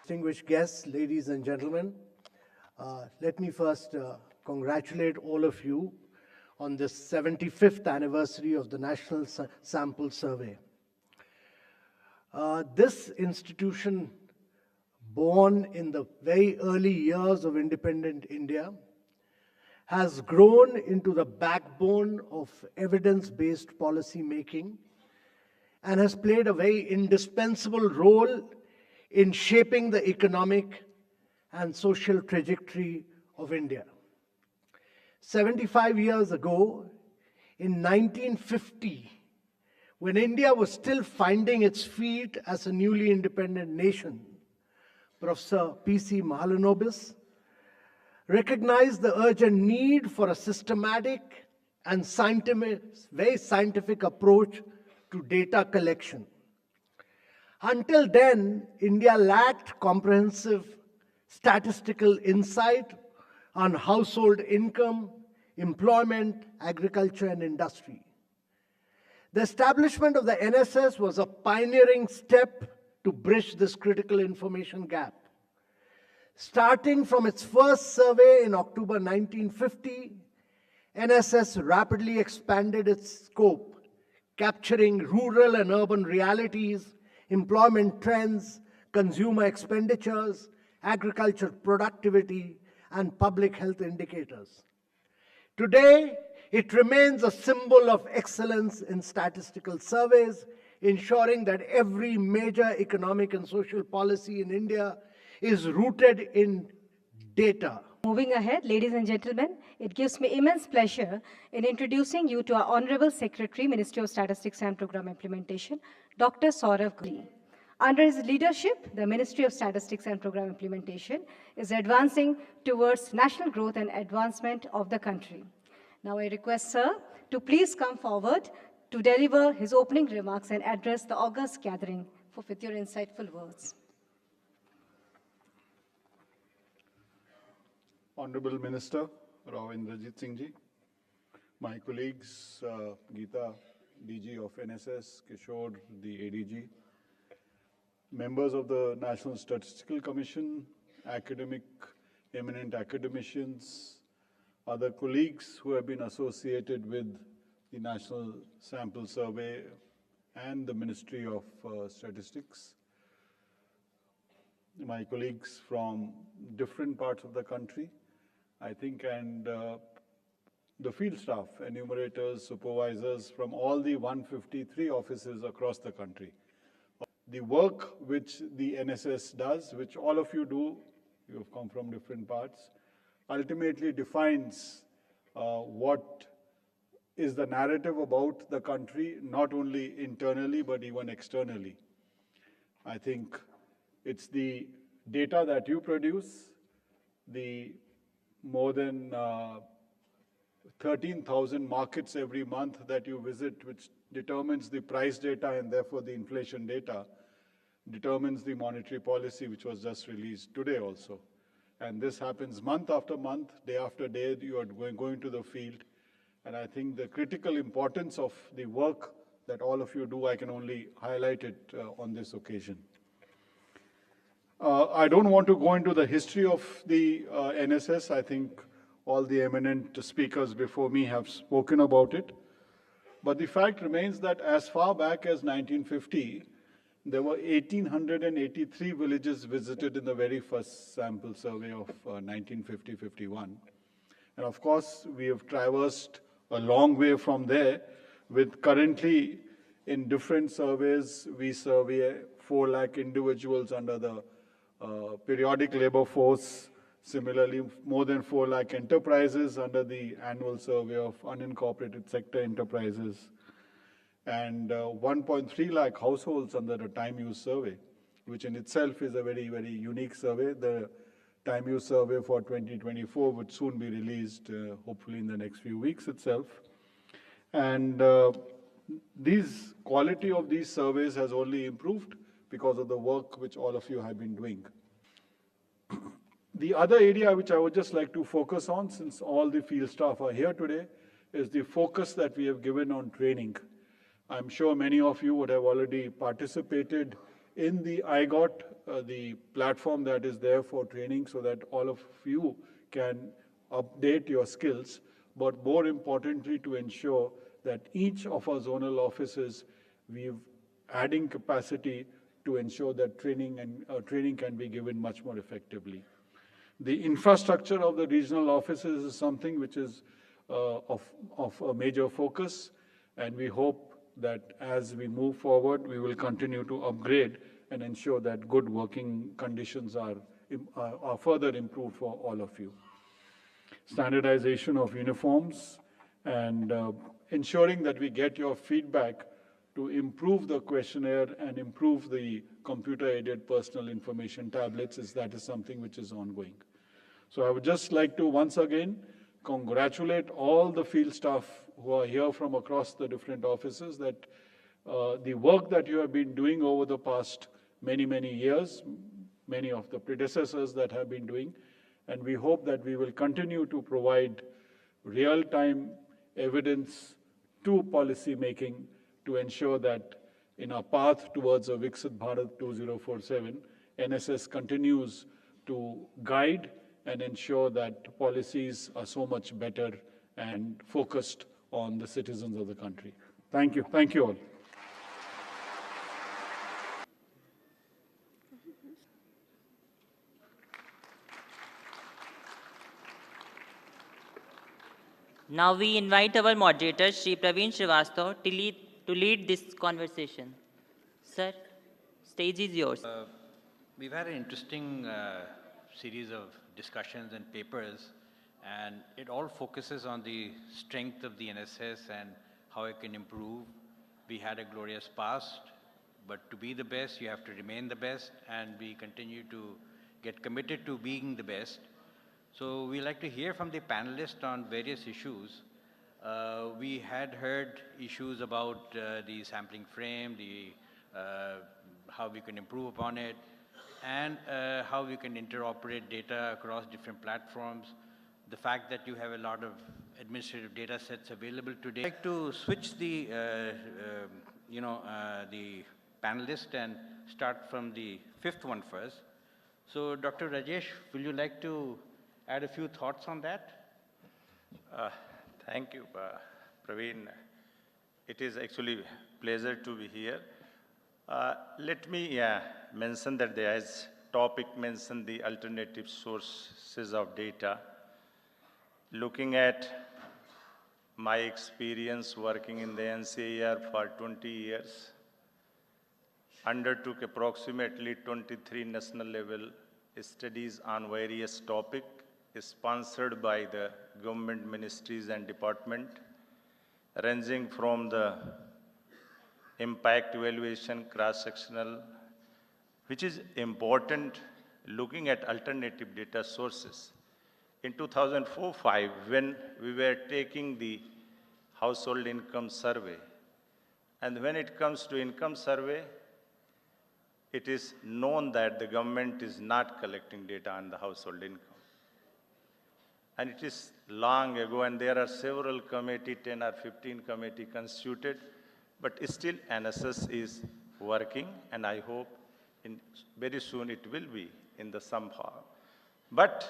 Distinguished guests, ladies and gentlemen, let me first congratulate all of you on this 75th anniversary of the National Sample Survey. This institution, born in the very early years of independent India, has grown into the backbone of evidence-based policy making and has played a very indispensable role in shaping the economic and social trajectory of India. 75 years ago, in 1950, when India was still finding its feet as a newly independent nation, Professor P.C. Mahalanobis recognized the urgent need for a systematic and very scientific approach to data collection. Until then, India lacked comprehensive statistical insight on household income, employment, agriculture, and industry. The establishment of the NSS was a pioneering step to bridge this critical information gap. Starting from its first survey in October 1950, NSS rapidly expanded its scope, capturing rural and urban realities, employment trends, consumer expenditures, agriculture productivity, and public health indicators. Today, it remains a symbol of excellence in statistical surveys, ensuring that every major economic and social policy in India is rooted in data. Moving ahead, ladies and gentlemen, it gives me immense pleasure in introducing you to our Honorable Secretary, Ministry of Statistics and Program Implementation, Dr. Saurav Ghali. Under his leadership, the Ministry of Statistics and Program Implementation is advancing towards national growth and advancement of the country. Now I request Sir to please come forward to deliver his opening remarks and address the august gathering with your insightful words. Honorable Minister, Rao Indrajit Singh Ji, my colleagues, Geeta, DG of NSS, Kishore, the ADG, members of the National Statistical Commission, eminent academicians, other colleagues who have been associated with the National Sample Survey and the Ministry of Statistics, my colleagues from different parts of the country, I think, and the field staff, enumerators, supervisors from all the 153 offices across the country. The work which the NSS does, which all of you do, you have come from different parts, ultimately defines what is the narrative about the country, not only internally, but even externally. I think it's the data that you produce, the more than 13,000 markets every month that you visit, which determines the price data and therefore the inflation data, determines the monetary policy, which was just released today also. And this happens month after month, day after day, you are going to the field. And I think the critical importance of the work that all of you do, I can only highlight it on this occasion. I don't want to go into the history of the NSS. I think all the eminent speakers before me have spoken about it. But the fact remains that as far back as 1950, there were 1,883 villages visited in the very first sample survey of 1950-51. And of course, we have traversed a long way from there, with currently in different surveys, we survey 4 lakh individuals under the periodic labor force. Similarly, more than 4 lakh enterprises under the annual survey of unincorporated sector enterprises, and 1.3 lakh households under the time use survey, which in itself is a very, very unique survey. The time use survey for 2024 would soon be released, hopefully in the next few weeks itself. And these quality of these surveys has only improved because of the work which all of you have been doing. The other area which I would just like to focus on, since all the field staff are here today, is the focus that we have given on training. I'm sure many of you would have already participated in the IGOT the platform that is there for training so that all of you can update your skills, but more importantly to ensure that each of our zonal offices, we've adding capacity to ensure that training can be given much more effectively. The infrastructure of the regional offices is something which is of a major focus, and we hope that as we move forward, we will continue to upgrade and ensure that good working conditions are further improved for all of you. Standardization of uniforms and ensuring that we get your feedback to improve the questionnaire and improve the computer-aided personal information tablets that is something which is ongoing. So I would just like to once again congratulate all the field staff who are here from across the different offices that the work that you have been doing over the past many years, many of the predecessors that have been doing, and we hope that we will continue to provide real-time evidence to policy making to ensure that in our path towards a Viksit Bharat 2047, NSS continues to guide and ensure that policies are so much better and focused on the citizens of the country. Thank you. Thank you all. Now we invite our moderator, Shri Praveen Srivastava, to lead this conversation. Sir, stage is yours. We've had an interesting series of discussions and papers, and it all focuses on the strength of the NSS and how it can improve. We had a glorious past, but to be the best, you have to remain the best, and we continue to get committed to being the best. So we like to hear from the panelists on various issues. We had heard issues about the sampling frame, how we can improve upon it, and how we can interoperate data across different platforms. The fact that you have a lot of administrative data sets available today. I'd like to switch the panelist and start from the fifth one first. So Dr. Rajesh, will you like to add a few thoughts on that? Thank you, Praveen. It is actually a pleasure to be here. Let me mention that as topic mentioned the alternative sources of data. Looking at my experience working in the NCAR for 20 years, undertook approximately 23 national level studies on various topics sponsored by the government ministries and department, ranging from the impact evaluation, cross-sectional, which is important looking at alternative data sources. In 2004-05, when we were taking the household income survey, and when it comes to income survey, it is known that the government is not collecting data on the household income. And it is long ago, and there are several committee, 10 or 15 committee constituted, but still NSS is working, and I hope very soon it will be in the somehow. But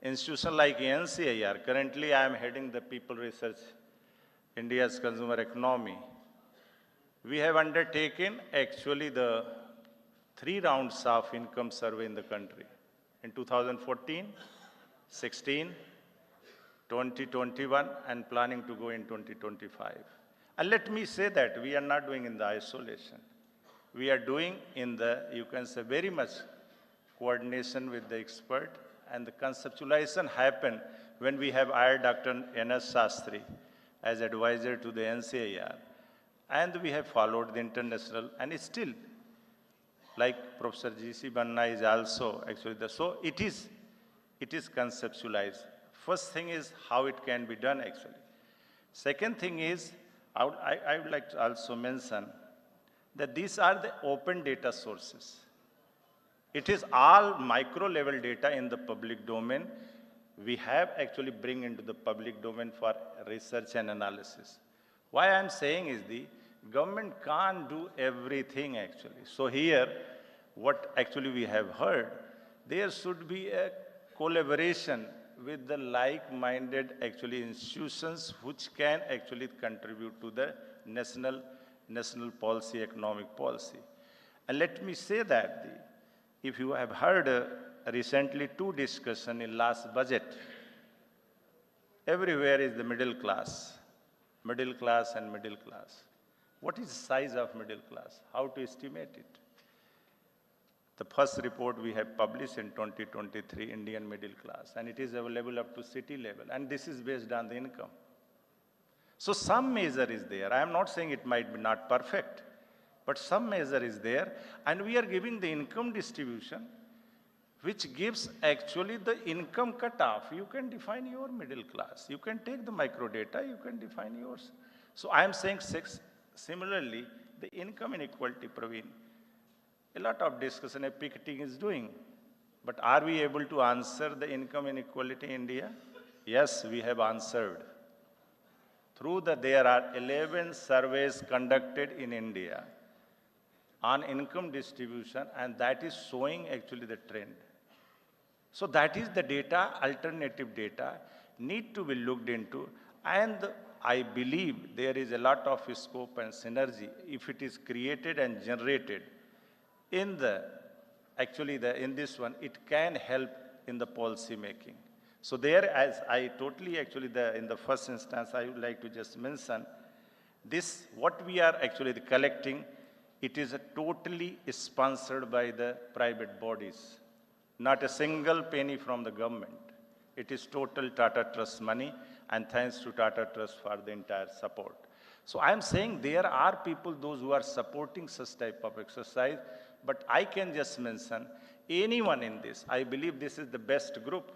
institution like NCAR, currently I am heading the People Research, India's consumer economy. We have undertaken actually the 3 rounds of income survey in the country. In 2014, 16, 2021, and planning to go in 2025. And let me say that we are not doing in the isolation. We are doing in the, you can say, very much coordination with the expert, and the conceptualization happened when we have hired Dr. N.S. Shastri as advisor to the NCAR. And we have followed the international, and it's still, like Professor G.C. Banna is also actually so it is conceptualized. First thing is how it can be done actually. Second thing is, I would like to also mention that these are the open data sources. It is all micro level data in the public domain. We have actually bring into the public domain for research and analysis. Why I'm saying is the government can't do everything actually. So here, what actually we have heard, there should be a collaboration with the like-minded actually institutions which can actually contribute to the national policy, economic policy. And let me say that if you have heard recently 2 discussions in last budget, everywhere is the middle class and middle class. What is the size of middle class? How to estimate it? The first report we have published in 2023, Indian middle class, and it is available up to city level, and this is based on the income. So some measure is there. I am not saying it might be not perfect, but some measure is there, and we are giving the income distribution, which gives actually the income cutoff. You can define your middle class. You can take the micro data, you can define yours. So I am saying similarly, the income inequality, Praveen, a lot of discussion Piketty is doing. But are we able to answer the income inequality in India? Yes, we have answered. There are 11 surveys conducted in India on income distribution, and that is showing actually the trend. So that is the data, alternative data, need to be looked into, and I believe there is a lot of scope and synergy if it is created and generated in this one, it can help in the policy making. So there, as I totally actually, in the first instance, I would like to just mention this, what we are actually collecting, it is totally sponsored by the private bodies, not a single penny from the government. It is total Tata Trust money, and thanks to Tata Trust for the entire support. So I am saying there are people, those who are supporting such type of exercise, but I can just mention anyone in this. I believe this is the best group.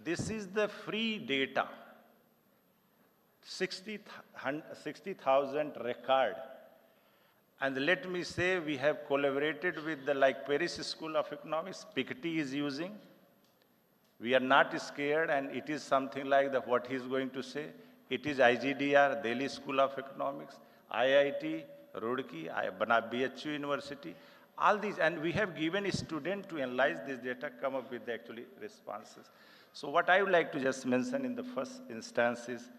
This is the free data, 60,000 record. And let me say, we have collaborated with the Paris School of Economics, Piketty is using. We are not scared, and it is something like what he is going to say. It is IGDR, Delhi School of Economics, IIT, Roorkee, BHU University, all these, and we have given a student to analyze this data, come up with the actually responses. So what I would like to just mention in the first instance is,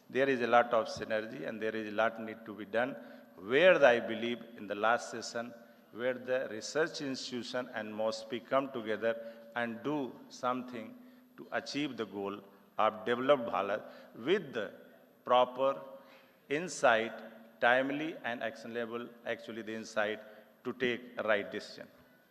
there is a lot of synergy and there is a lot need to be done, where I believe in the last session, where the research institution and MOSPI come together and do something to achieve the goal of developed Bharat with the proper insight, timely and actionable, actually the insight to take a right decision.